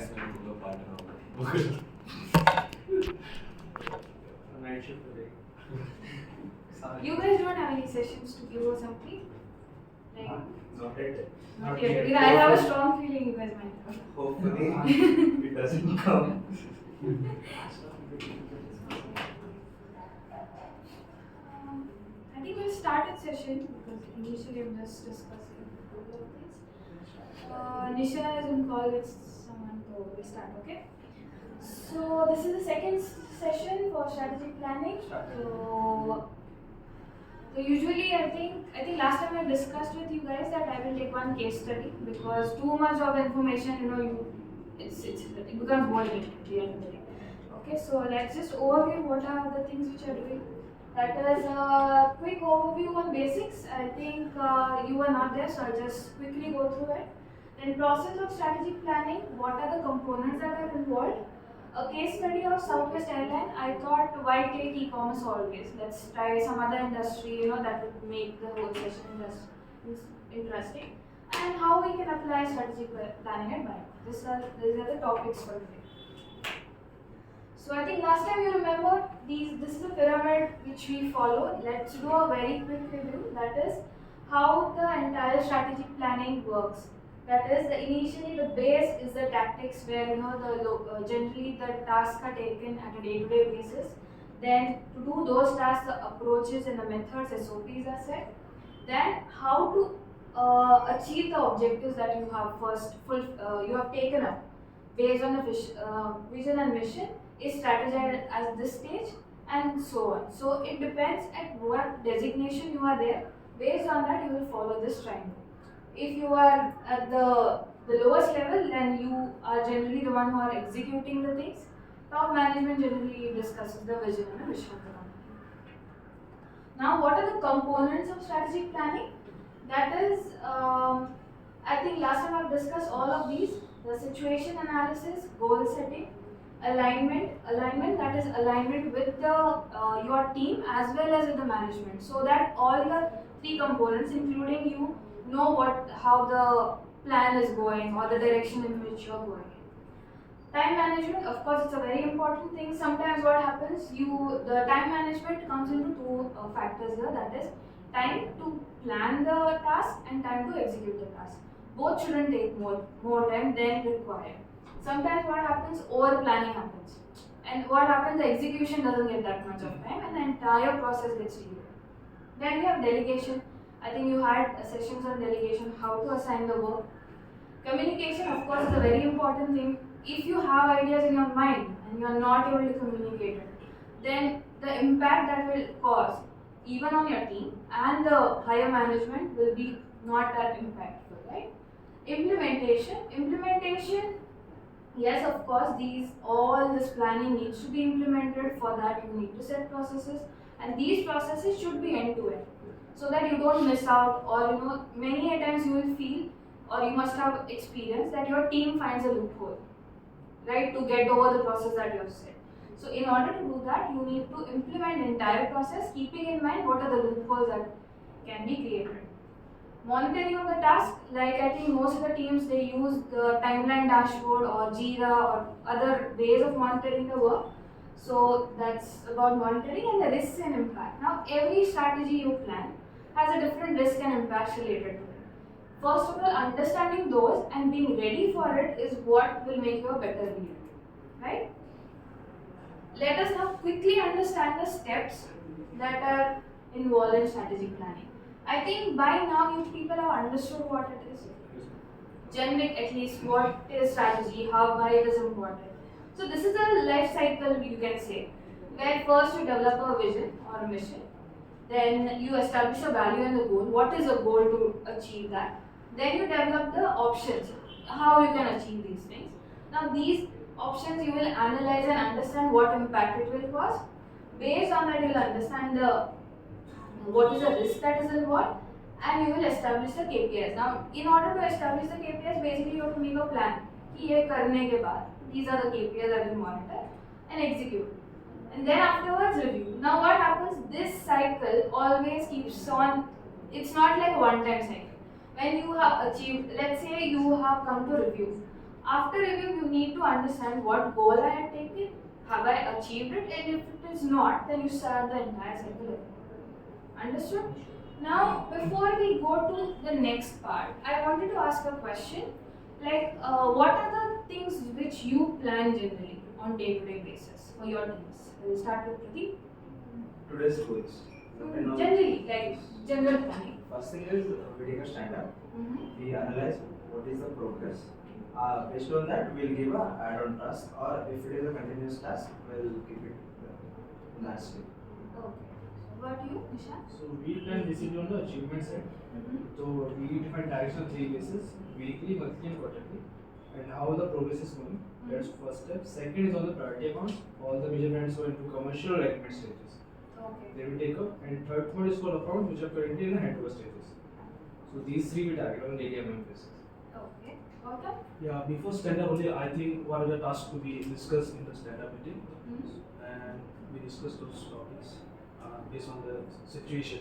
స్నేహితుల్లో పాటలు Night shift today. You guys don't have any sessions to give or something? Like, Not yet. not yet. Because I have a strong feeling you guys might have. Hopefully it doesn't come. I think we'll start a session because initially I'm just discussing a couple of things. Nisha is on call with someone, so we'll start, okay? So this is the second session for strategic planning. So usually I think last time I discussed with you guys that I will take one case study because too much of information, it becomes boring at the end of the day. Okay, so let's just overview what are the things which are doing. That is a quick overview on basics. I think you were not there, so I'll just quickly go through it. Then process of strategic planning, what are the components that are involved? A case study of Southwest Airline. I thought why take e-commerce always? Let's try some other industry, that would make the whole session interesting. And how we can apply strategic planning at Bank. These are the topics for today. So I think last time you remember this is a pyramid which we follow. Let's do a very quick review. That is how the entire strategic planning works. That is initially the base is the tactics where generally the tasks are taken at a day-to-day basis. Then to do those tasks, the approaches and the methods, SOPs are set. Then how to achieve the objectives that you have you have taken up based on the vision and mission is strategized at this stage and so on. So it depends at what designation you are there. Based on that, you will follow this triangle. If you are at the lowest level, then you are generally the one who are executing the things. Top management generally discusses the vision and the mission of the company. Now, what are the components of strategic planning? That is, I think last time I've discussed all of these. The situation analysis, goal setting, alignment that is alignment with your team as well as with the management, so that all the three components including you know how the plan is going or the direction in which you are going. Time management, of course, it's a very important thing. Sometimes what happens, the time management comes into two factors here, that is time to plan the task and time to execute the task. Both shouldn't take more time than required. Sometimes what happens, over planning happens, and what happens, the execution doesn't get that much of time and the entire process gets delayed. Then we have delegation. I think you had sessions on delegation, how to assign the work. Communication, of course, is a very important thing. If you have ideas in your mind and you are not able to communicate it, then the impact that will cause even on your team and the higher management will be not that impactful, right? Implementation, yes, of course, all this planning needs to be implemented. For that, you need to set processes, and these processes should be end-to-end, so that you don't miss out, or many a times you will feel, or you must have experienced that your team finds a loophole, right, to get over the process that you have set. So in order to do that, you need to implement the entire process, keeping in mind what are the loopholes that can be created. Monitoring of the task, like I think most of the teams, they use the timeline dashboard or Jira or other ways of monitoring the work. So that's about monitoring. And the risks and impact. Now every strategy you plan has a different risk and impact related to it. First of all, understanding those and being ready for it is what will make you a better leader, right? Let us now quickly understand the steps that are involved in strategic planning. I think by now you people have understood what it is. Generic, at least, what is strategy, why it is important. So this is a life cycle, you can say, where first you develop a vision or a mission, then you establish a value and a goal. What is a goal to achieve that? Then you develop the options, how you can achieve these things. Now these options you will analyze and understand what impact it will cause. Based on that, you will understand what is the risk that is involved, and you will establish the KPIs. Now, in order to establish the KPIs, basically you have to make a plan. These are the KPIs that will monitor and execute. And then afterwards, review. Now, what happens? This cycle always keeps on. It's not like a one-time cycle. When you have achieved, let's say you have come to review. After review, you need to understand what goal I had taken, have I achieved it, and if it is not, then you start the entire cycle again. Understood? Now, before we go to the next part, I wanted to ask a question. Like, what are the things which you plan generally on day-to-day basis for your teams? We'll start with Pradeep. Today's goals. Generally, like general planning. First thing is we take a stand up. Mm-hmm. We analyze what is the progress. Based on that, we'll give a add-on task, or if it is a continuous task, we'll keep it in that state. Okay. What about you, Nisha? So we plan basically on the achievement side. Mm-hmm. So we define targets on 3 bases: weekly, monthly, and quarterly, and how the progress is going. That's first step. Second is on the priority accounts. All the major brands go into commercial or recommend stages. Okay. They will take up. And third one is for accounts which are currently in the handover stages. So these 3 we target on a daily MM basis. Okay. Gautam? Yeah, before stand-up only, I think what are the tasks to be discussed in the stand-up meeting, Mm-hmm. and we discuss those topics based on the situation.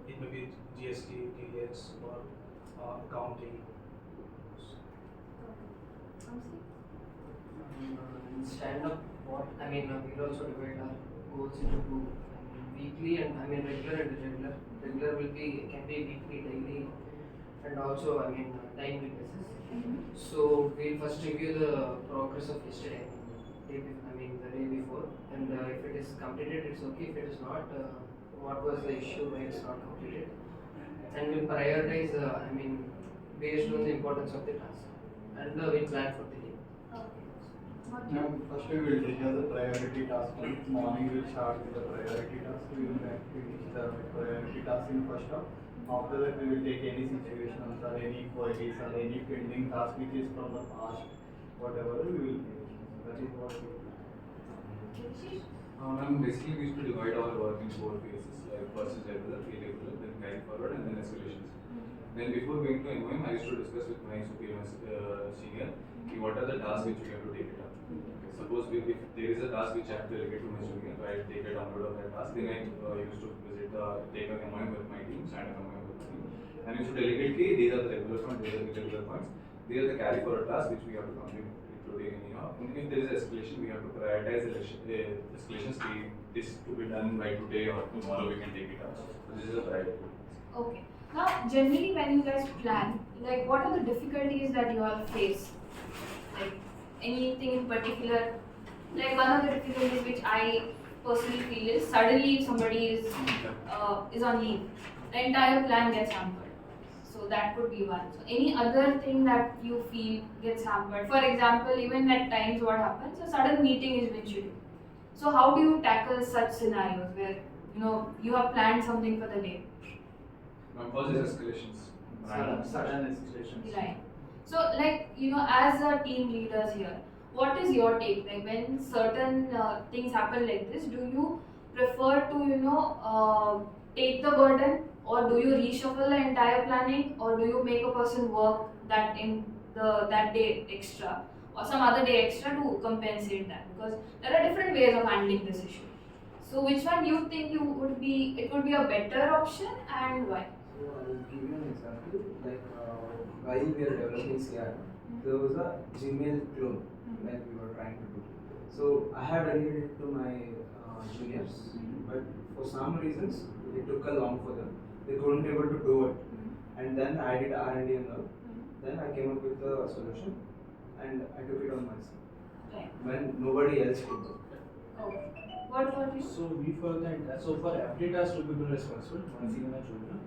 It may be GST, TDS, or accounting. In stand up, we'll also divide our goals into two. Weekly and regular and irregular. Regular will be can be weekly, daily, and also timely basis. Mm-hmm. So we'll first review the progress of yesterday, the day before, and if it is completed, it's okay. If it is not, what was the issue why it's not completed, and we'll prioritize. Based on the importance of the task, and we'll plan for the day. Okay. What Now, you? first we will discuss the priority task. Morning we'll start with the priority task. We will finish the priority task in first half. After that, we will take any situations or any queries or any pending task which is from the past, whatever we will finish. That is what we will. Rishi? Basically, we used to divide our work in 4 phases, like first is regular, irregular, then carry forward, and then escalations. Then before going to MOM, I used to discuss with my superior, senior, what are the tasks which we have to take it up. Okay, suppose if there is a task which I have to delegate to my junior, so I take a download of that task, then I used to take a MOM with my team, stand up MOM with my team, and used to delegate, these are the regular points, these are the irregular points, these are the carry forward tasks which we have to complete today anyhow. And if there is escalation, we have to prioritize the escalations. This to be done by today or tomorrow, we can take it up. So this is a priority. Okay. Now, generally, when you guys plan, like, what are the difficulties that you all face? Like, anything in particular? Like, one of the difficulties which I personally feel is suddenly if somebody is on leave, the entire plan gets hampered. So that could be one. So any other thing that you feel gets hampered? For example, even at times, what happens? A sudden meeting is been scheduled. So how do you tackle such scenarios where you have planned something for the day? My first is escalations. Sudden escalations. Right. So, like, as a team leaders here, what is your take? Like, when certain things happen like this, do you prefer to, take the burden, or do you reshuffle the entire planning, or do you make a person work that day extra, or some other day extra to compensate that? Because there are different ways of handling this issue. So, which one do you think it would be a better option, and why? So I'll give you an example. Like while we are developing CRM, there was a Gmail clone like we were trying to do. So I had delegated it to my juniors, but for some reasons it took a long for them. They couldn't able to do it, and then I did R&D and all. Then I came up with the solution, and I took it on myself Right. when nobody else could do. Okay. What about you? So we follow that. So for every task to be responsible, one senior and junior.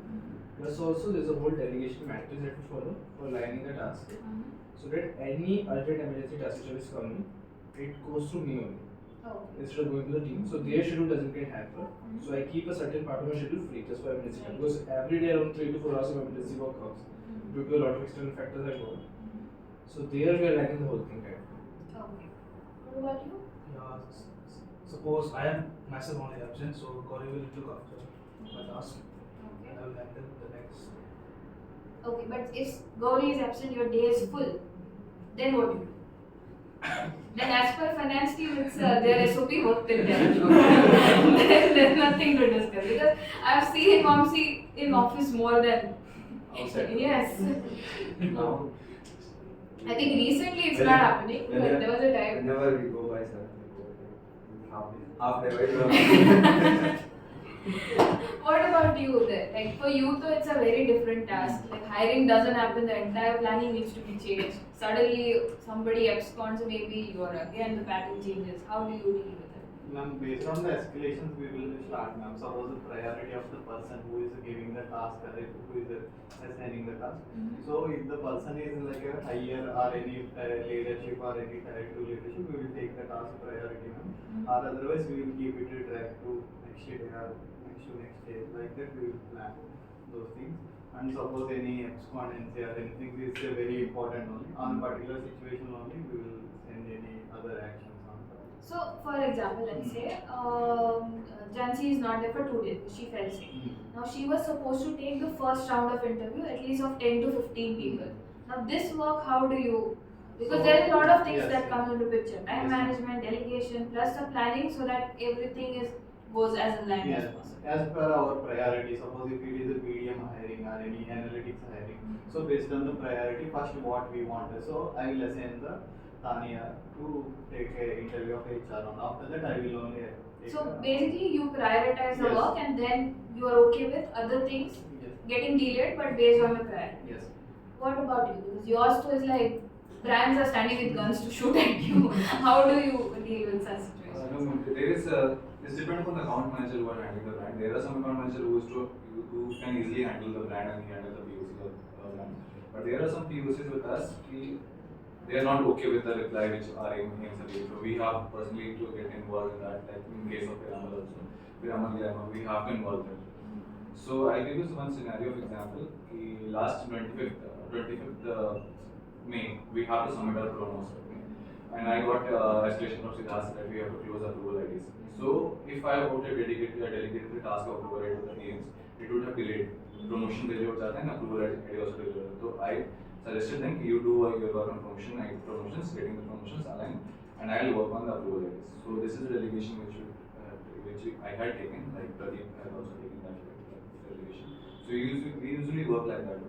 Plus also there's a whole delegation matrix that we follow for lining the task. So that any urgent emergency task which is coming, it goes through me only. Oh. Instead of going to the team. So their schedule doesn't get hampered. So I keep a certain part of my schedule free just for emergency work. Because every day around 3 to 4 hours of emergency work comes due to a lot of external factors that go on. So there we are lacking the whole thing kind of. Okay. What about you? Yeah, suppose I am myself only absent, so Gauri will look after my task Okay. and I will handle the next. Okay, but if Gauri is absent, your day is full, then what do you do? Then as per finance team, it's their SOP work till there. There's nothing to discuss because I've seen Vamsi in office more than Outside. yes. Now, I think recently it's When- not happening, but whenever- there was a time. Whenever we go by, sir, half day, right? What about you then? Like for you, though, it's a very different task. Like hiring doesn't happen, the entire planning needs to be changed. Suddenly, somebody absconds, maybe you are again the pattern changes. How do you deal with it? Ma'am, based on the escalations, we will start, ma'am. Suppose the priority of the person who is giving the task, or who is assigning the task. So if the person is like a higher or any leadership or any tier 2 leadership, we will take the task priority, ma'am. Or otherwise, we will keep it track to next day or next day. Like that, we will plan those things. And suppose any abscondency or anything is very important only. On a particular situation only, we will send any other actions on that. So, for example, let's say Jansi is not there for 2 days. She fell sick. Now she was supposed to take the first round of interview, at least of 10 to 15 people. Now this work, how do you? Because So, there is a lot of things yes, that come into picture: time Yes. management, delegation, plus the planning, so that everything goes as in line as Yes, possible. as per our priority, suppose if it is a BDM hiring or any analytics hiring, so based on the priority, first what we want. So I will assign the Tanya to take a interview of HR, and after that I will only take So the- basically, you prioritize the Yes. work, and then you are okay with other things Yes, getting delayed, but based on the priority. yes. What about you? Because yours too is like brands are standing with guns to shoot at you. How do you deal with such situations? No, there is this depends on the account manager who are handling the brand. There are some account manager who can easily handle the brand and he handle the POC of brand. But there are some POCs with us, they are not okay with the reply which our aims are giving. So we have personally to get involved in that. Like in case of Piramal also, Piramal we have to involve them. So I'll give you one scenario of example. Last 25th May, we have to submit our promos. And I got escalation from Siddharth that we have to close approval IDs. So if I would have delegated the task of approval ID to the names, it would have delayed. Promotion delay हो जाता है ना, approval ID also delay हो जाता है. So I suggested them you do your work on promotions, getting the promotions aligned, and I will work on the approval IDs. So this is a delegation which I had taken, like Pradeep had also taken that delegation. So we usually work like that.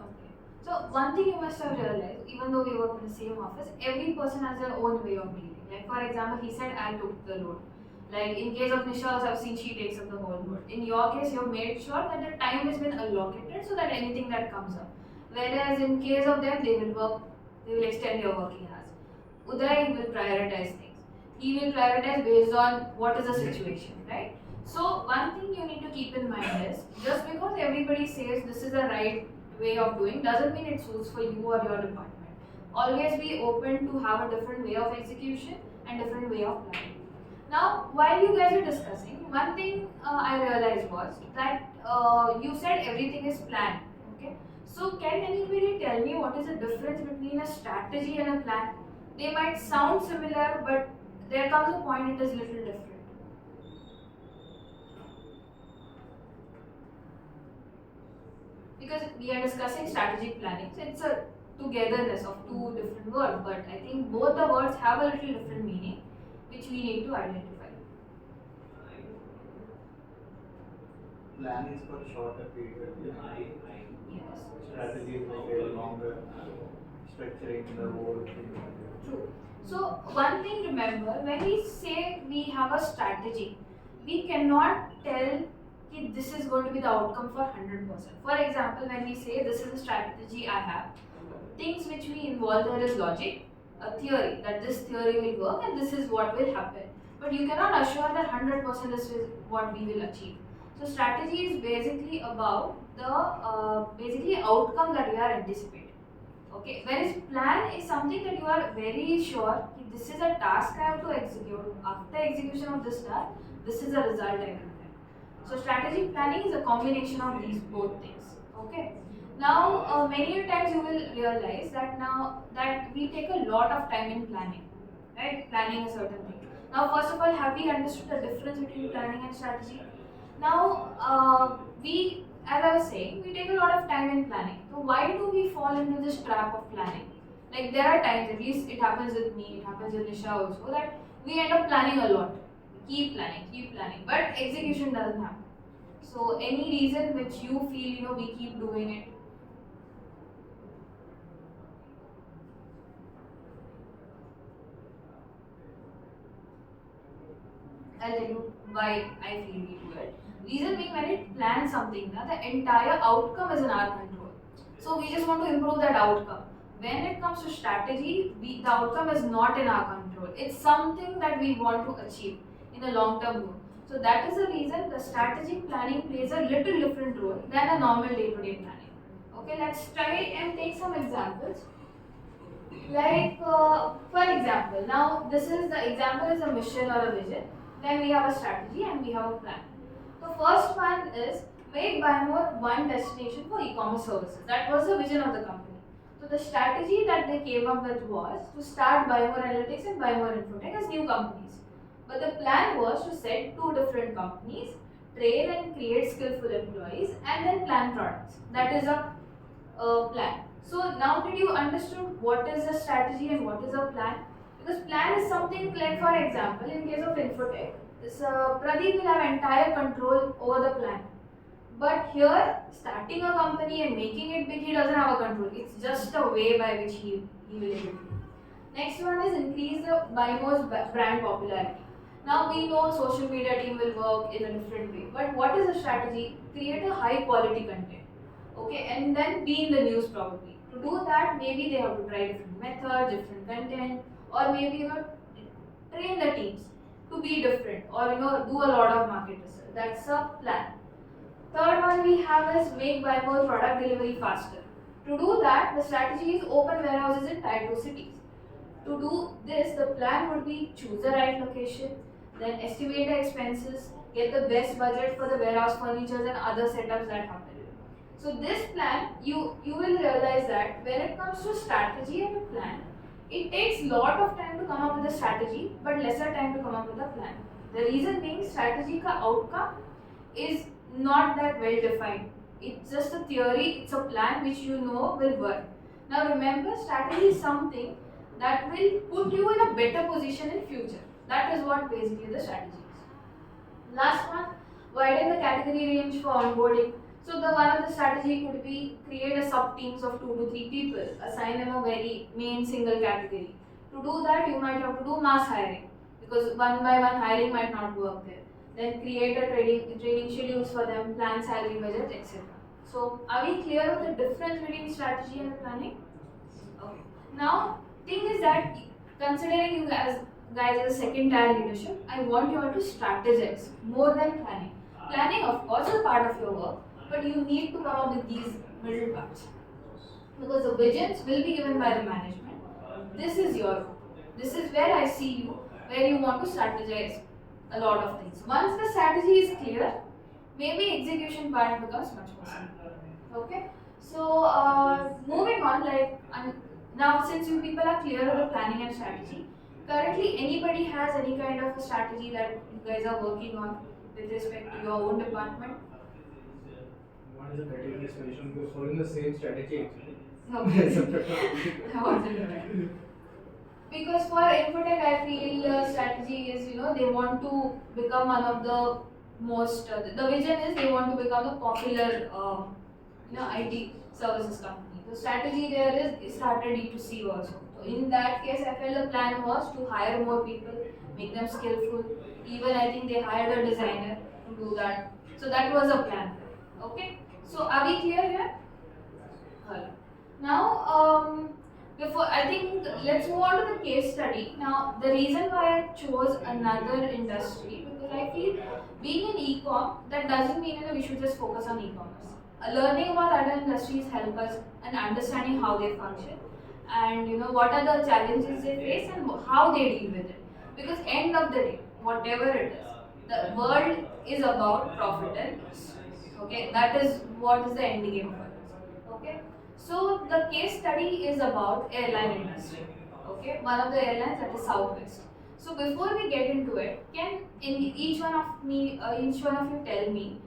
Okay. So one thing you must have realized, even though we work in the same office, every person has their own way of dealing. Like for example, he said I took the load. Like in case of Nisha, I've seen she takes up the whole load. In your case, you have made sure that the time has been allocated so that anything that comes up. Whereas in case of them, they will extend your working hours. Uday will prioritize things. He will prioritize based on what is the situation, right? So one thing you need to keep in mind is, just because everybody says this is the right way of doing doesn't mean it suits for you or your department. Always be open to have a different way of execution and different way of planning. Now, while you guys are discussing, one thing I realized was that you said everything is planned. Okay, so can anybody tell me what is the difference between a strategy and a plan? They might sound similar, but there comes a point it is little different. Because we are discussing strategic planning, so it's a togetherness of two different words, but I think both the words have a little different meaning, which we need to identify. Plan is for shorter period. Yes. Strategy is like a longer structuring the whole thing. True. So one thing remember, when we say we have a strategy, we cannot tell that this is going to be the outcome for 100%. For example, when we say this is a strategy I have, things which we involve there is logic, a theory, that this theory will work and this is what will happen. But you cannot assure that 100% this is what we will achieve. So strategy is basically about the basically outcome that we are anticipating. Okay, whereas plan is something that you are very sure this is a task I have to execute. After execution of this task, this is the result I will get. So strategic planning is a combination of these both things. Okay. Now many times you will realize that now that we take a lot of time in planning, right? Planning a certain thing. Now first of all, have we understood the difference between planning and strategy? Now as I was saying, we take a lot of time in planning. So why do we fall into this trap of planning? Like there are times, at least it happens with me, it happens with Nisha also, that we end up planning a lot. Keep planning, but execution doesn't happen. So any reason which you feel, we keep doing it? I'll tell you why I feel we do it. Reason being, when it plans something, na, the entire outcome is in our control. So we just want to improve that outcome. When it comes to strategy, the outcome is not in our control. It's something that we want to achieve in a long-term goal. So that is the reason the strategic planning plays a little different role than a normal day-to-day planning. Okay, let's try and take some examples. Like, for example, now this is the example is a mission or a vision. Then we have a strategy and we have a plan. The first one is make Buy More one destination for e-commerce services. That was the vision of the company. So the strategy that they came up with was to start Buy More Analytics and Buy More Infotech as new companies. But the plan was to set two different companies, train and create skillful employees, and then plan products. That is a plan. So now did you understood what is a strategy and what is a plan? Because plan is something like, for example, in case of Infotech, Pradeep will have entire control over the plan. But here, starting a company and making it big, he doesn't have a control. It's just a way by which he will able to. Next one is increase the Buy More's brand popularity. Now we know social media team will work in a different way. But what is the strategy? Create a high quality content. Okay, and then be in the news probably. To do that, maybe they have to try different methods, different content, or maybe train the teams to be different, or do a lot of market research. That's a plan. Third one we have is make Buy More product delivery faster. To do that, the strategy is open warehouses in tier 2 cities. To do this, the plan would be choose the right location, then estimate the expenses, get the best budget for the warehouse furniture and other setups that happen. So this plan, you will realize that when it comes to strategy and a plan, it takes lot of time to come up with a strategy, but lesser time to come up with a plan. The reason being, strategy ka outcome is not that well defined. It's just a theory, it's a plan which will work. Now remember, strategy is something that will put you in a better position in future. That is what basically the strategy is. Last one, widen the category range for onboarding. So the one of the strategy could be create a sub teams of 2 to 3 people, assign them a very main single category. To do that, you might have to do mass hiring because one by one hiring might not work there. Then create a training schedules for them, plan salary budget, etc. So are we clear with the difference between strategy and planning? Okay. Now thing is that considering you guys as a second tier leadership, I want you all to strategize more than planning. Planning of course is a part of your work, but you need to come up with these middle parts. Because the visions will be given by the management. This is your role. This is where I see you, where you want to strategize a lot of things. Once the strategy is clear, maybe execution part becomes much more simple. Okay? So moving on, now since you people are clear of the planning and strategy, currently anybody has any kind of a strategy that you guys are working on with respect to your own department? One is a criteria solution because following the same strategy actually. Okay. Because for Infotech, I feel strategy is, they want to become one of the most, the vision is they want to become a popular, IT services company. The strategy there is started D2C also. So in that case, I felt the plan was to hire more people, make them skillful. Even I think they hired a designer to do that. So that was a plan. Okay. So are we clear here? Now, before I think let's move on to the case study. Now, the reason why I chose another industry because I feel being in e-com, that doesn't mean we should just focus on e-commerce. Learning about other industries help us and understanding how they function, and what are the challenges they face and how they deal with it. Because end of the day, whatever it is, the world is about profit and loss. Okay, that is what is the end game for us. Okay. So the case study is about airline industry. Okay, one of the airlines, that is Southwest. So before we get into it, can each one of you tell me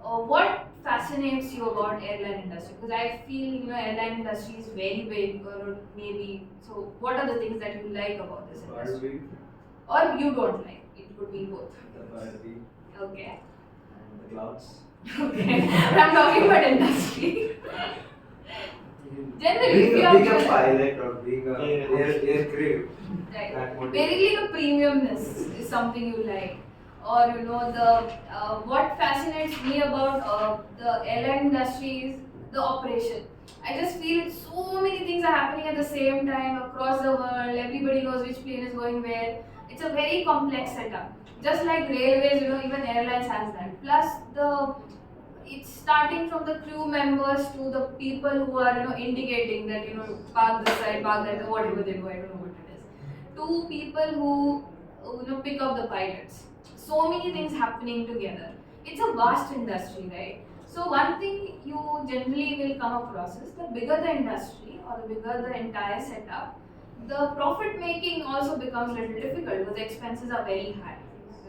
what fascinates you about airline industry? Because I feel airline industry is very big, or maybe. So what are the things that you like about this industry, or you don't like? It could be both. The Barbie Okay. and the clouds. Okay, I'm talking about industry. Generally, if you Being are a pilot or being a air crew. right. That motivates. Basically, the premiumness is something you like, or you know the what fascinates me about the airline industry is the operation. I just feel so many things are happening at the same time across the world. Everybody knows which plane is going where. It's a very complex setup. Just like railways, you know, even airlines has that. Plus the it's starting from the crew members to the people who are, you know, indicating that, you know, park this side, park that, whatever they do, I don't know what it is. To people who you know, pick up the pilots. So many things happening together. It's a vast industry, right? So one thing you generally will come across is the bigger the industry or the bigger the entire setup, the profit making also becomes little difficult because the expenses are very high,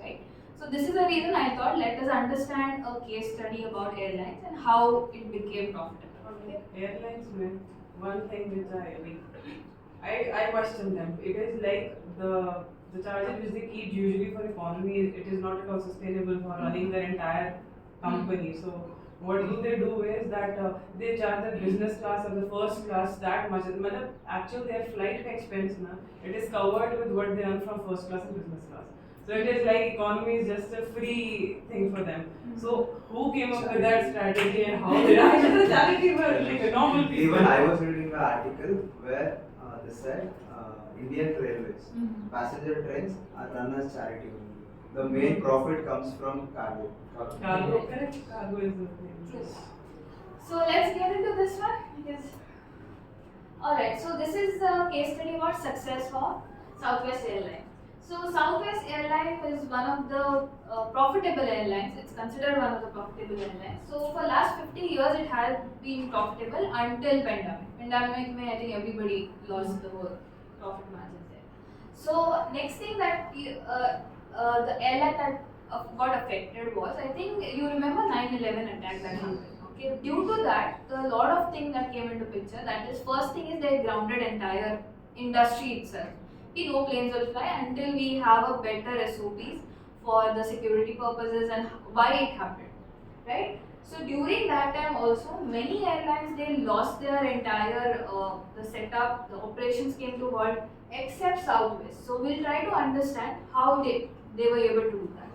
right? So this is the reason I thought let us understand a case study about airlines and how it became profitable. Okay, airlines with one thing which I question them. It is like the charges which they keep usually for economy. It is not at all sustainable for running their entire company. So what do is that they charge the business class or the first class that much. Matlab, actual their flight expense na, it is covered with what they earn from first class and business class. So it is like economy is just a free thing for them. So who came up with that strategy and how did I just a charity for like a normal people? Even I was reading an article where they said Indian Railways passenger trains are run as charity only. The main profit comes from cargo. Cargo, correct? Cargo is the thing. True. So let's get into this one. Yes. Alright, so this is a case study about success for Southwest Airlines. So Southwest Airlines is one of the profitable airlines. It's considered one of the profitable airlines. So for last 50 years, it has been profitable until pandemic. Pandemic, I think everybody lost the whole profit margins there. So next thing that the airline that got affected was, I think you remember 9/11 attack that happened. Okay, due to that, the lot of things that came into picture. That is, first thing is they grounded entire industry itself. No planes will fly until we have a better SOPs for the security purposes and why it happened, right? So during that time also, many airlines they lost their entire the setup, the operations came to halt except Southwest. So we'll try to understand how they were able to do that.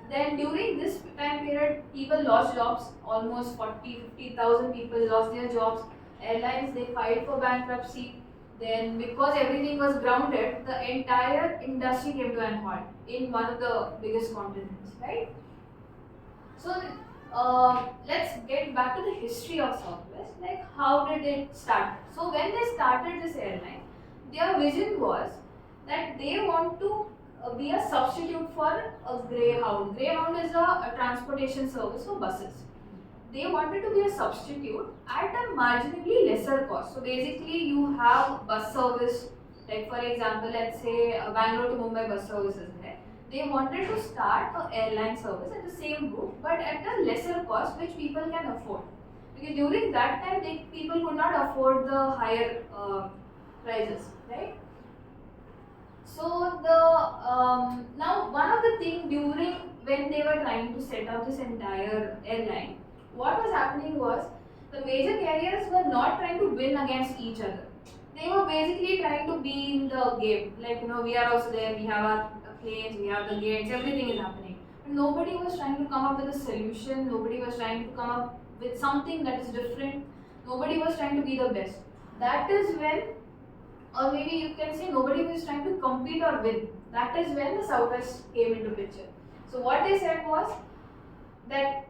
Then during this time period, people lost jobs. Almost 50,000 people lost their jobs. Airlines they filed for bankruptcy. Then because everything was grounded, the entire industry came to an halt in one of the biggest continents, right? So let's get back to the history of Southwest. Like how did it start? So when they started this airline, their vision was that they want to be a substitute for a Greyhound. Greyhound is a transportation service for buses. They wanted to be a substitute at a marginally lesser cost. So basically, you have bus service, like for example, let's say Bangalore to Mumbai bus service is there. They wanted to start an airline service at the same route, but at a lesser cost, which people can afford. Because during that time, people could not afford the higher prices, right? So now one of the things during when they were trying to set up this entire airline, what was happening was the major carriers were not trying to win against each other. They were basically trying to be in the game. Like, you know, we are also there, we have our planes, we have the gates, everything is happening. But nobody was trying to come up with a solution, nobody was trying to come up with something that is different, nobody was trying to be the best. That is when, or maybe you can say nobody was trying to compete or win. That is when the Southwest came into picture. So what they said was that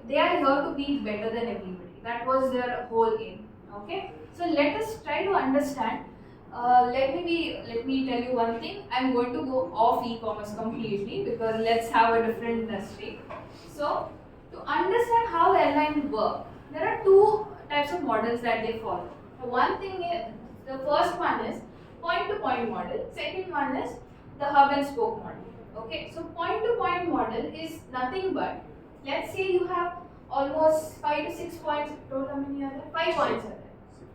they are here to be better than everybody. That was their whole aim. Okay. So let us try to understand. Let me tell you one thing. I'm going to go off e-commerce completely because let's have a different industry. So to understand how airlines work, there are two types of models that they follow. So one thing is, the first one is point-to-point model. Second one is the hub and spoke model. Okay. So point-to-point model is nothing but, let's say you have almost 5 to 6 points. Total how many are there? 5 points are there.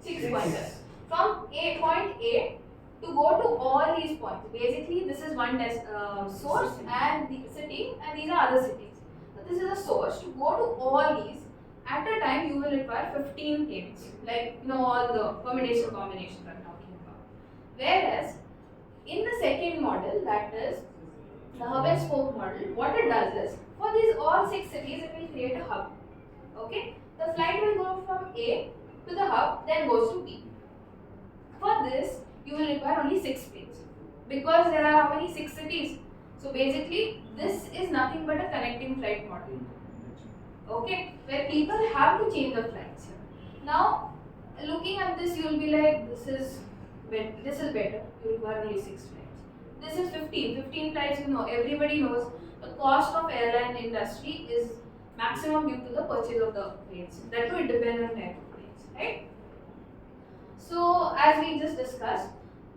6 points. From point A to go to all these points. Basically, this is one source and the city, and these are other cities. So this is a source. To go to all these, at a time you will require 15 tables. Like, you know, all the permutation combinations I'm talking about. Whereas, in the second model, that is the hub and spoke model, what it does is, for these all 6 cities, it will create a hub. Okay, the flight will go from A to the hub, then goes to B. For this, you will require only 6 planes because there are how many 6 cities. So basically, this is nothing but a connecting flight model. Okay, where people have to change the flights. Now, looking at this, you will be like, this is better. You require only 6 flights. This is 15 flights. You know, everybody knows the cost of airline industry is maximum due to the purchase of the planes. That will depend on type of planes, right? So, as we just discussed,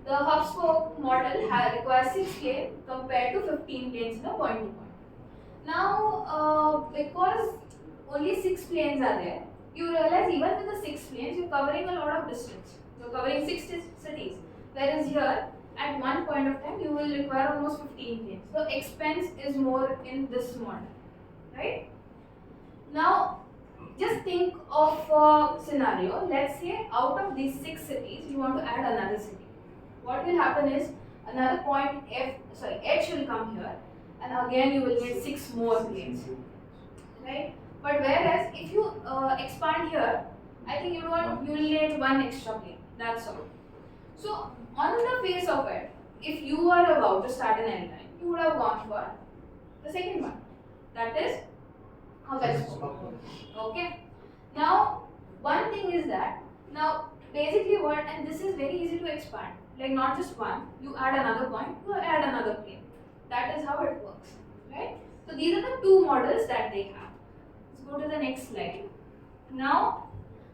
the hub spoke model requires 6 planes compared to 15 planes in a point to point. Now, because only 6 planes are there, you realize even with the 6 planes, you're covering a lot of distance. You're covering 6 cities. Whereas here, at one point of time, you will require almost 15 planes. So, expense is more in this model, right? Now, just think of a scenario. Let's say out of these 6 cities, you want to add another city. What will happen is another point H will come here, and again you will get 6 more planes, right? But whereas if you expand here, I think you will need 1 extra plane. That's all. So on the face of it, if you are about to start an airline, you would have gone for the second one. That is hub and spoke. Okay. Now one thing is that basically and this is very easy to expand. Like not just one, you add another point, you add another plane. That is how it works, right? So these are the 2 models that they have. Let's go to the next slide. Now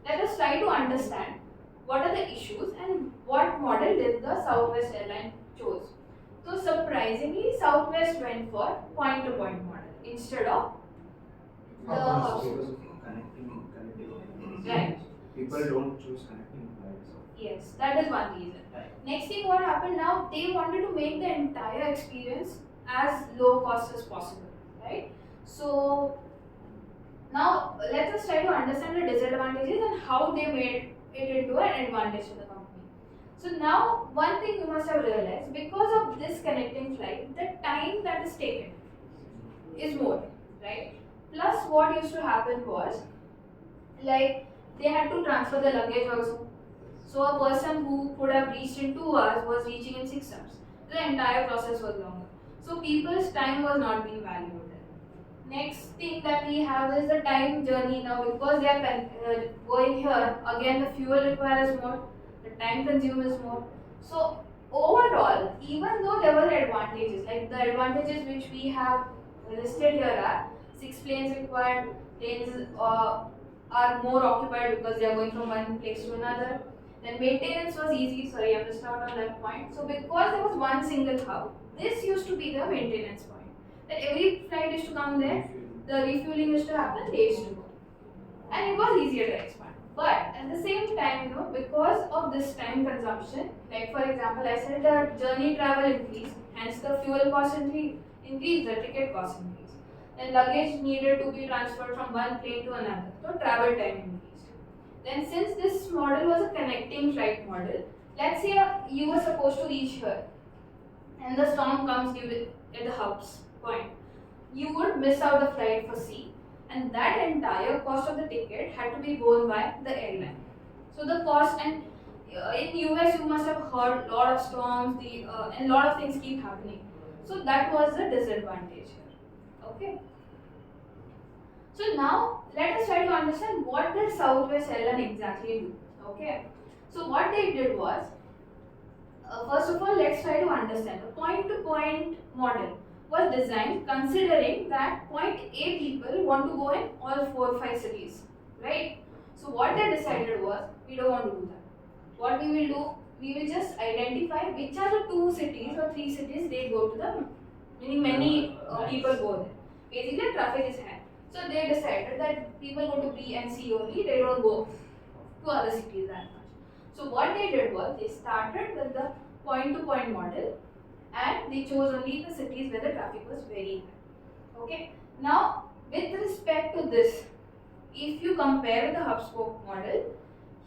let us try to understand what are the issues and what model did the Southwest Airline chose. So surprisingly, Southwest went for point-to-point model instead of the hub. Because of connectivity. Right. People don't choose connecting flights. Yes, that is one reason. Next thing what happened now, they wanted to make the entire experience as low cost as possible, right? So now let us try to understand the disadvantages and how they made it into an advantage to the company. So now one thing you must have realized, because of this connecting flight, the time that is taken is more, right? Plus what used to happen was, like they had to transfer the luggage also. So a person who could have reached in 2 hours was reaching in 6 hours. The entire process was longer. So people's time was not being valued. Next thing that we have is the time journey now, because they are going here, again the fuel requires more, the time consumed is more. So overall, even though there were advantages, like the advantages which we have listed here are 6 planes required, planes are more occupied because they are going from one place to another. Then maintenance was easy, sorry I missed out on that point. So because there was one single hub, this used to be the maintenance point. That every flight used to come there, the refueling used to happen, they used to go. And it was easier to expand. But at the same time, because of this time consumption, like for example, I said the journey travel increased, hence the fuel cost increased, the ticket cost increased. Then luggage needed to be transferred from one plane to another, so travel time increased. Then since this model was a connecting flight model, let's say you were supposed to reach here and the storm comes at the hub's point. You would miss out the flight for C, and that entire cost of the ticket had to be borne by the airline. So the cost, and in US you must have heard a lot of storms, and a lot of things keep happening. So that was the disadvantage here. Okay. So now let us try to understand what did Southwest Airline exactly do. Okay. So what they did was, first of all, let's try to understand the point-to-point model was designed considering that point A people want to go in all 4 or 5 cities, right? So what they decided was, we don't want to do that. What we will do, we will just identify which are the 2 cities or 3 cities they go to them, meaning many people go there. Basically traffic is high. So they decided that people go to B and C only, they don't go to other cities that much. So what they did was, they started with the point-to-point model, and they chose only the cities where the traffic was very high. Okay. Now, with respect to this, if you compare with the hub spoke model,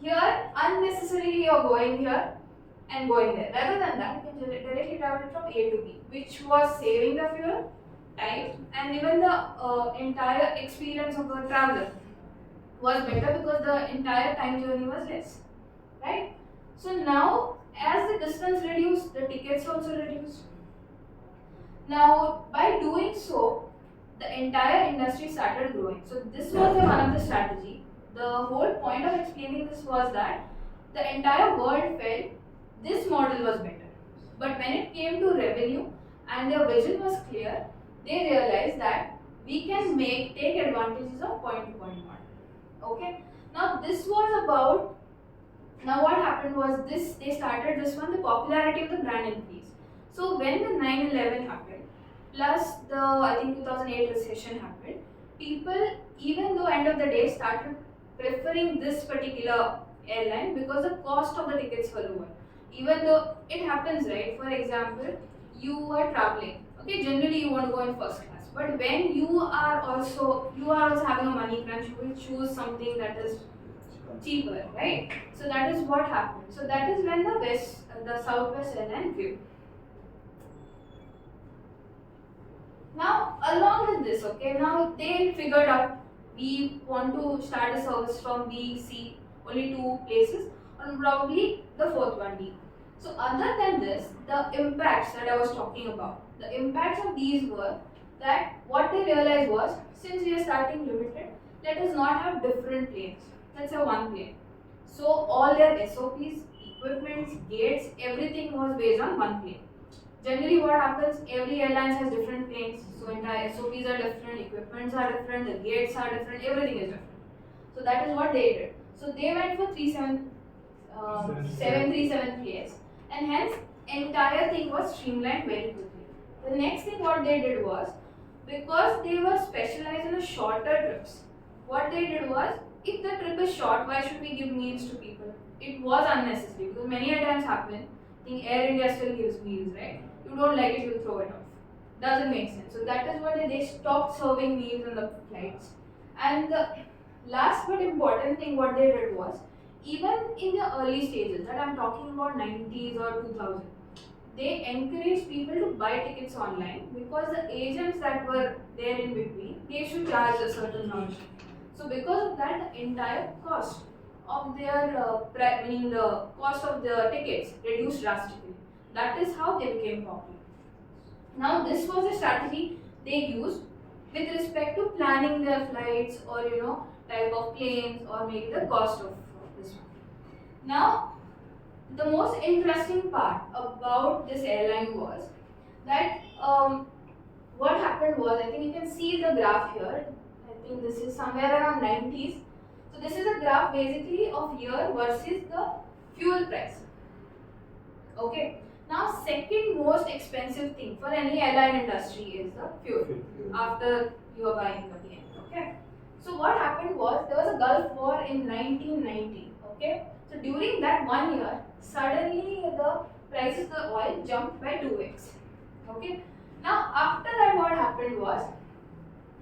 here unnecessarily you are going here, and going there. Rather than that, you can directly travel from A to B, which was saving the fuel, time, and even the entire experience of the traveler was better because the entire time journey was less, right? So now, as the distance reduced, the tickets also reduced. Now, by doing so, the entire industry started growing. So this was one of the strategy. The whole point of explaining this was that the entire world felt this model was better. But when it came to revenue and their vision was clear, they realized that we can take advantages of point-to-point model. Okay. Now this was about. Now what happened was this. They started this one. The popularity of the brand increased. So when the 9/11 happened, plus the I think 2008 recession happened, people, even though end of the day, started preferring this particular airline because the cost of the tickets were lower. Even though it happens, right? For example, you are traveling. Okay, generally you want to go in first class, but when you are also having a money crunch, you will choose something that is cheaper, right? So that is what happened. So that is when the Southwest Airline grew. Now, along with this, okay, now they figured out we want to start a service from B, C, only 2 places, and probably the 4th one, D. So, other than this, the impacts that I was talking about, the impacts of these were that what they realized was, since we are starting limited, let us not have different planes. Let's have one plane. So, all their SOPs, equipments, gates, everything was based on one plane. Generally what happens, every airline has different planes, so entire SOPs are different, equipments are different, the gates are different, everything is different. So that is what they did. So they went for 737 planes, and hence entire thing was streamlined very quickly. The next thing what they did was, because they were specialized in the shorter trips, what they did was, if the trip is short, why should we give meals to people? It was unnecessary because many times happen, I think Air India still gives meals, right? You don't like it, you throw it off. Doesn't make sense. So that is why they stopped serving meals on the flights. And the last but important thing what they did was, even in the early stages, that I'm talking about 90s or 2000, they encouraged people to buy tickets online because the agents that were there in between, they should charge a certain amount. So because of that, the entire cost of their, meaning the cost of the tickets reduced drastically. That is how they became popular. Now this was a strategy they used with respect to planning their flights or type of planes or maybe the cost of this one. Now the most interesting part about this airline was that what happened was, I think you can see the graph here. I think this is somewhere around 90s. So this is a graph basically of year versus the fuel price. Okay. Now, second most expensive thing for any airline industry is the fuel after you are buying the plane. Okay. So what happened was, there was a Gulf War in 1990. Okay. So during that 1 year, suddenly the prices of the oil jumped by 2x. Okay. Now after that, what happened was,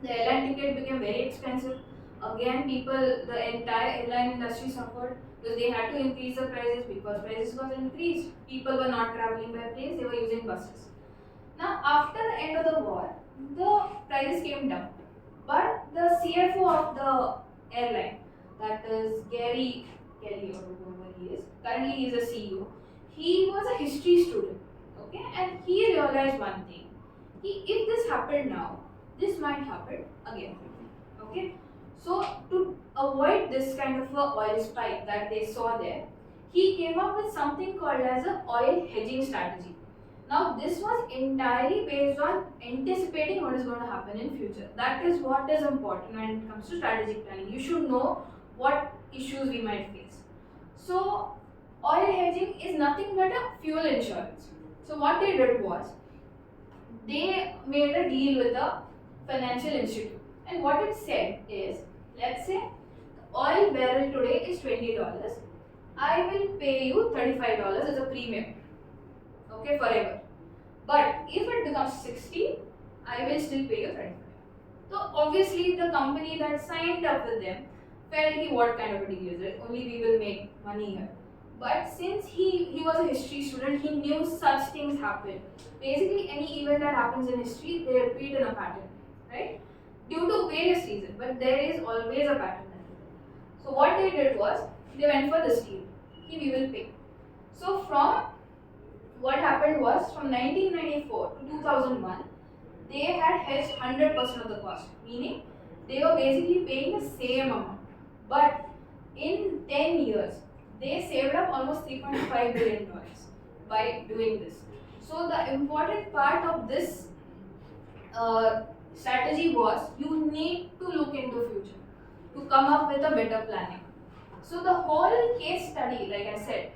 the airline ticket became very expensive. Again, the entire airline industry suffered because they had to increase the prices. Because prices was increased, people were not traveling by planes, they were using buses. Now, after the end of the war, the prices came down. But the CFO of the airline, that is Gary Kelly or whoever he is, currently he is a CEO, he was a history student. Okay, and he realized one thing. If this happened now, this might happen again. Okay. So to avoid this kind of a oil spike that they saw there, he came up with something called as a oil hedging strategy. Now this was entirely based on anticipating what is going to happen in future. That is what is important when it comes to strategic planning. You should know what issues we might face. So oil hedging is nothing but a fuel insurance. So what they did was, they made a deal with a financial institute. And what it said is, let's say the oil barrel today is $20. I will pay you $35 as a premium. Okay, forever. But if it becomes 60, I will still pay you 35. So obviously the company that signed up with them felt what kind of a deal is it? Only we will make money here. But since he was a history student, he knew such things happen. Basically, any event that happens in history, they repeat in a pattern, right? Due to various reasons, but there is always a pattern. So what they did was, they went for this deal. We will pay. So from what happened was, from 1994 to 2001, they had hedged 100% of the cost, meaning they were basically paying the same amount. But in 10 years, they saved up almost $3.5 billion by doing this. So the important part of this strategy was, you need to look into future to come up with a better planning. So the whole case study, like I said,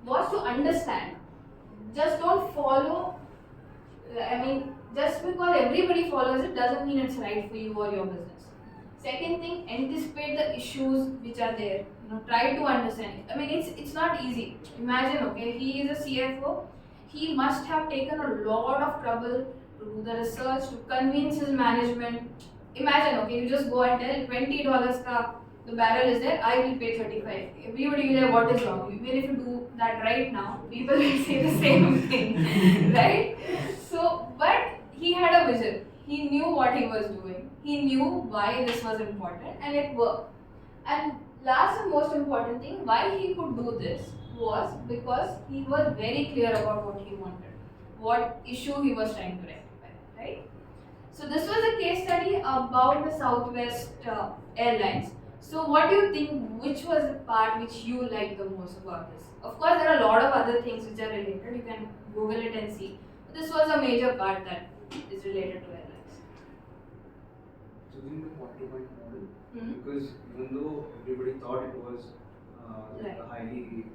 was to understand, just don't follow, just because everybody follows it doesn't mean it's right for you or your business. Second thing, anticipate the issues which are there. Try to understand it. It's not easy. Imagine, okay, he is a CFO. He must have taken a lot of trouble to do the research, to convince his management. Imagine, okay, you just go and tell $20 ka the barrel is there, I will pay 35. Everybody will say, what is wrong? Even if you do that right now, people will say the same thing, right? So, but he had a vision. He knew what he was doing. He knew why this was important, and it worked. And last and most important thing, why he could do this was because he was very clear about what he wanted, what issue he was trying to rectify, right? So this was a case study about the Southwest Airlines. So what do you think, which was the part which you liked the most about this? Of course, there are a lot of other things which are related. You can Google it and see. But this was a major part that is related to airlines. Choosing the point-to-point model, because even though everybody thought it was Right. highly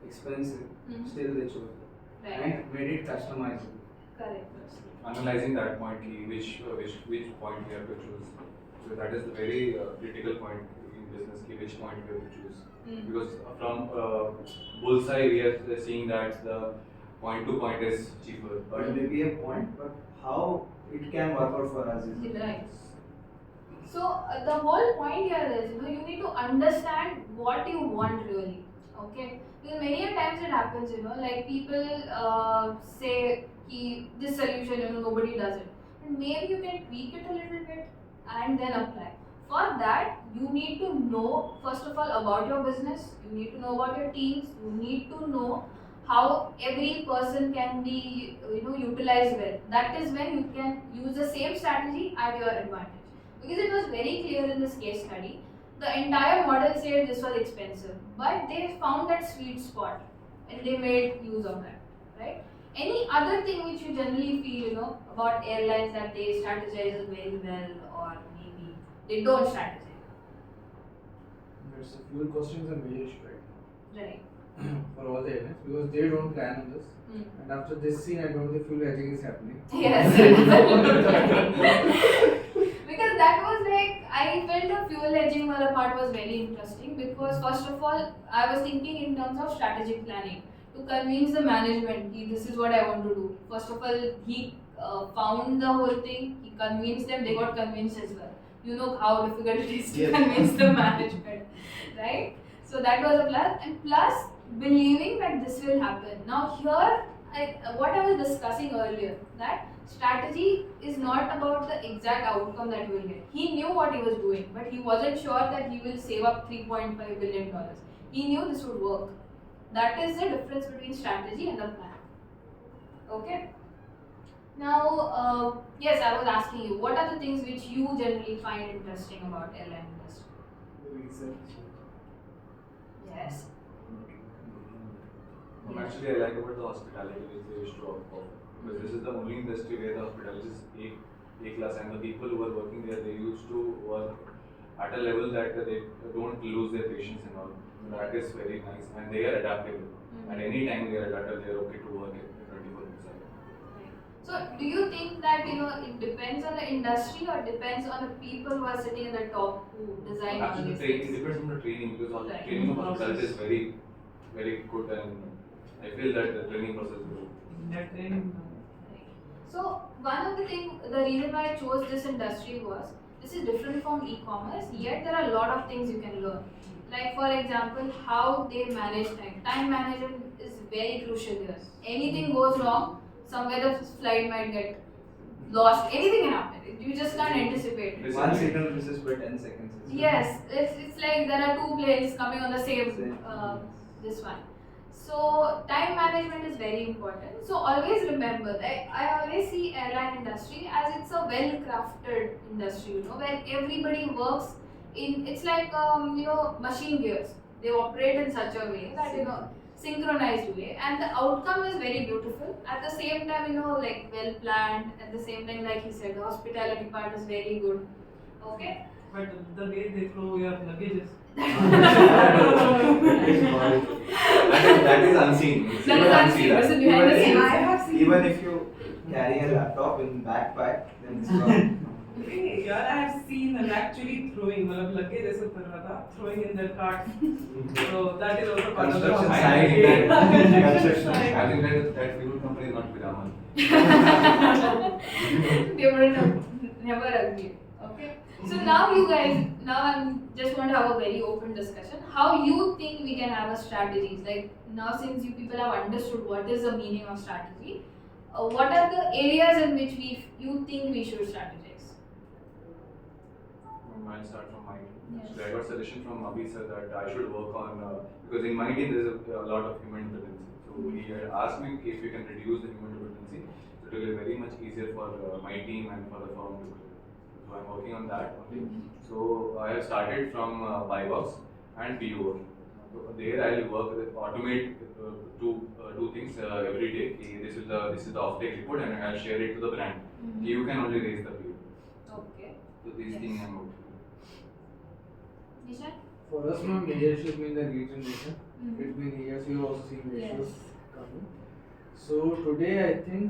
expensive, still they chose it Right. and made it customizable. Correct. Analyzing that point, which point we have to choose. So that is the very critical point in business, which point we have to choose. Because from bullseye, we are seeing that the point-to-point is cheaper. But it may be a point, but how it can work out for us is Right. So the whole point here is, you need to understand what you want really. Okay. Because many a times it happens, like people say this solution, nobody does it. And maybe you can tweak it a little bit and then apply. For that, you need to know first of all about your business. You need to know about your teams. You need to know how every person can be, utilized well. That is when you can use the same strategy at your advantage. Because it was very clear in this case study, the entire model said this was expensive, but they found that sweet spot and they made use of that, right? Any other thing which you generally feel, about airlines that they strategize very well, or maybe they don't strategize? There's a fuel costing is a major issue right now. Right. For all the airlines, because they don't plan on this. And after this scene, I don't think fuel hedging is happening. Yes. Because that was like, I felt the fuel hedging part was very interesting, because first of all, I was thinking in terms of strategic planning to convince the management, this is what I want to do. First of all, he found the whole thing, he convinced them, they got convinced as well. You know how difficult it is to convince the management, right? So that was a plus, and plus believing that this will happen. Now here, what I was discussing earlier, that strategy is not about the exact outcome that you will get. He knew what he was doing, but he wasn't sure that he will save up $3.5 billion. He knew this would work. That is the difference between strategy and a plan. Okay? Now, yes, I was asking you, what are the things which you generally find interesting about airline industry? Research. Yes. Actually, I like about the hospitality which they used to offer. Because this is the only industry where the hospitality is A class, and the people who are working there, they used to work at a level that they don't lose their patience and all. That is very nice, and they are adaptable. At any time they are adaptable, they are okay to work at 24/7. So, do you think that it depends on the industry, or depends on the people who are sitting at the top who design all Actually, these the training things? depends on the training, because all the Right. training of hospitality is very, very good, and I feel that the training process is good. That training. So, one of the reason why I chose this industry was, this is different from e-commerce, yet there are a lot of things you can learn. Like for example, how they manage time. Time management is very crucial here. Anything goes wrong, somewhere the flight might get lost. Anything can happen. You just can't anticipate it. One signal misses by 10 seconds. Yes, it's like there are two planes coming on the same this one. So time management is very important. So always remember, I always see airline industry as it's a well crafted industry, you know, where everybody works in, it's like machine gears. They operate in such a way that synchronized way, and the outcome is very beautiful. At the same time, like well planned. At the same time, like he said, the hospitality part is very good. Okay. But the way they throw your luggages. That is unseen. That is unseen. This is behind the scenes. I have seen. Even if you carry a laptop in backpack, then it's gone. Okay, here I have seen them actually throwing, luggage ऐसे कर रहा था, throwing in their cart. So that is also part of the Construction process. site. Construction I think that fuel company is not Piramal. They wouldn't have never agreed. Okay. So now you guys, I'm just want to have a very open discussion. How you think we can have a strategies? Like now, since you people have understood what is the meaning of strategy, what are the areas in which you think we should strategize? I'll start from my team. Yes. So I got suggestion from Abhi sir that I should work on because in my team there is a lot of human dependency. So he had asked me if we can reduce the human dependency. So it will be very much easier for my team and for the firm to grow. So I'm working on that only. So I have started from Buybox and PO. So there I'll work with automate two things every day. This is the offtake report and I'll share it to the brand. You can only raise the PO. Okay. So these things I'm working. Nishan? For us, no major issues mean the lead generation. Mhm. Between years, we have also seen the Yes. issues coming. So today, I think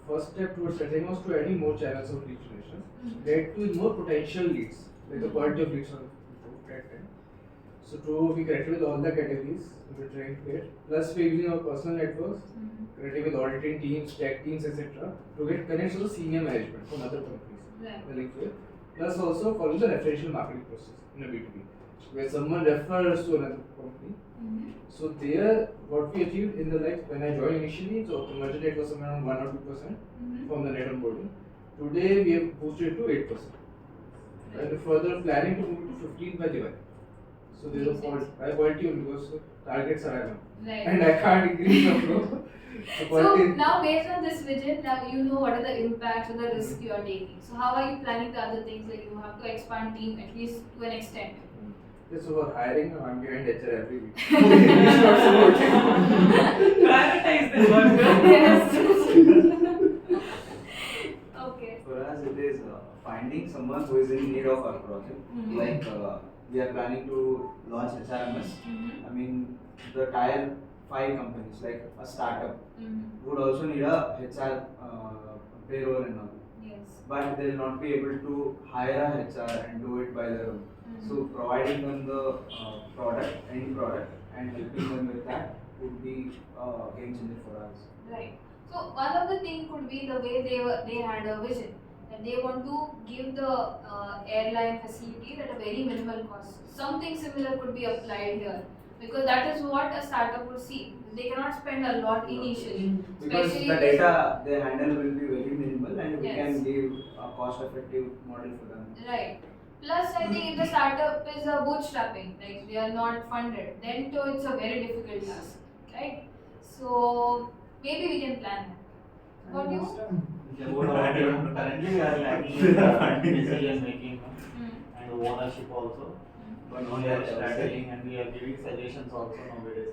first step towards setting was to adding more channels of lead generation, led to more potential leads, like the quality of leads are improved at time. So we connected with all the categories we were trying to get. Plus, we're using our personal networks, connecting with auditing teams, tech teams, etc. to get connects to the senior management from other companies. Right. We're linked with. Plus, also following the referential marketing process in a B2B, where someone refers to another company. So there, what we achieved in the when I joined initially, so the conversion rate was somewhere around 1 or 2% from the net onboarding. Today we have boosted it to 8%. And further planning to move it to 15 by Diwali. So there's a high quality only because targets are high now. Right. And I can't increase the flow. So now based on this vision, now you know what are the impacts or the risks you are taking. So how are you planning the other things? Like you have to expand team at least to an extent. Yes, so for hiring, I'm behind HR every week. It's not supporting. Prioritize the work. Yes. Okay. For us, it is finding someone who is in need of our project. Like we are planning to launch HRMS. I mean, the tier 5 companies, like a startup, would also need a HR payroll and all. Yes. But they will not be able to hire a HR and do it by their own. So providing them the any product, and helping them with that would be a game changer for us. Right. So one of the things could be the way they had a vision that they want to give the airline facilities at a very minimal cost. Something similar could be applied here because that is what a startup would see. They cannot spend a lot initially. Because Especially the data they handle will be very minimal, and we Yes. can give a cost-effective model for them. Right. Plus, I think if the startup is a bootstrapping, like they are not funded, then too it's a very difficult task, right? So maybe we can plan that. What do you? Currently, we are lacking in the decision making and ownership also. But now we are studying and we are giving suggestions also nowadays.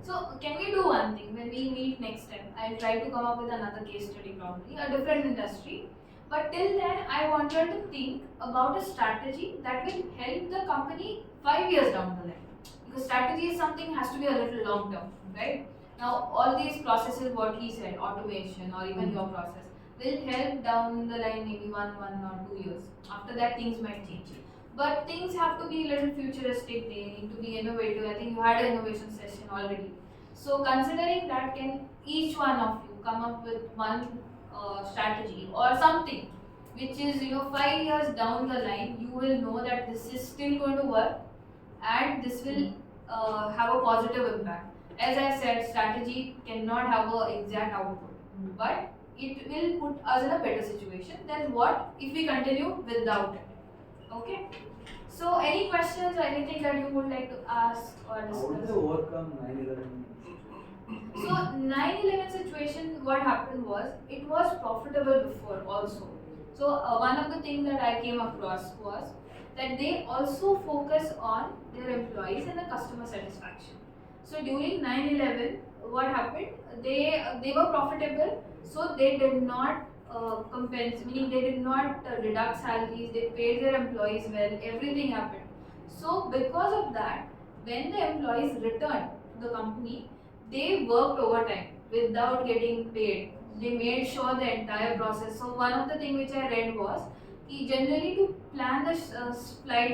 So can we do one thing when we meet next time? I'll try to come up with another case study probably, a different industry. But till then, I wanted to think about a strategy that will help the company 5 years down the line. Because strategy is something has to be a little long term, right? Now, all these processes, what he said, automation or even your process, will help down the line maybe one or 2 years. After that, things might change. But things have to be a little futuristic, they need to be innovative. I think you had an innovation session already. So, considering that, can each one of you come up with one strategy or something which is 5 years down the line, you will know that this is still going to work and this will have a positive impact. As I said, strategy cannot have an exact output, but it will put us in a better situation than what if we continue without it. Okay. So, any questions or anything that you would like to ask or How discuss? did they overcome 9/11? So 9/11 situation, what happened was it was profitable before also. So one of the things that I came across was that they also focus on their employees and the customer satisfaction. So during 9/11, what happened? They were profitable, so they did not compensate, meaning they did not deduct salaries. They paid their employees well. Everything happened. So because of that, when the employees returned to the company, they worked overtime without getting paid. They made sure the entire process. So one of the things which I read was, generally to plan the flight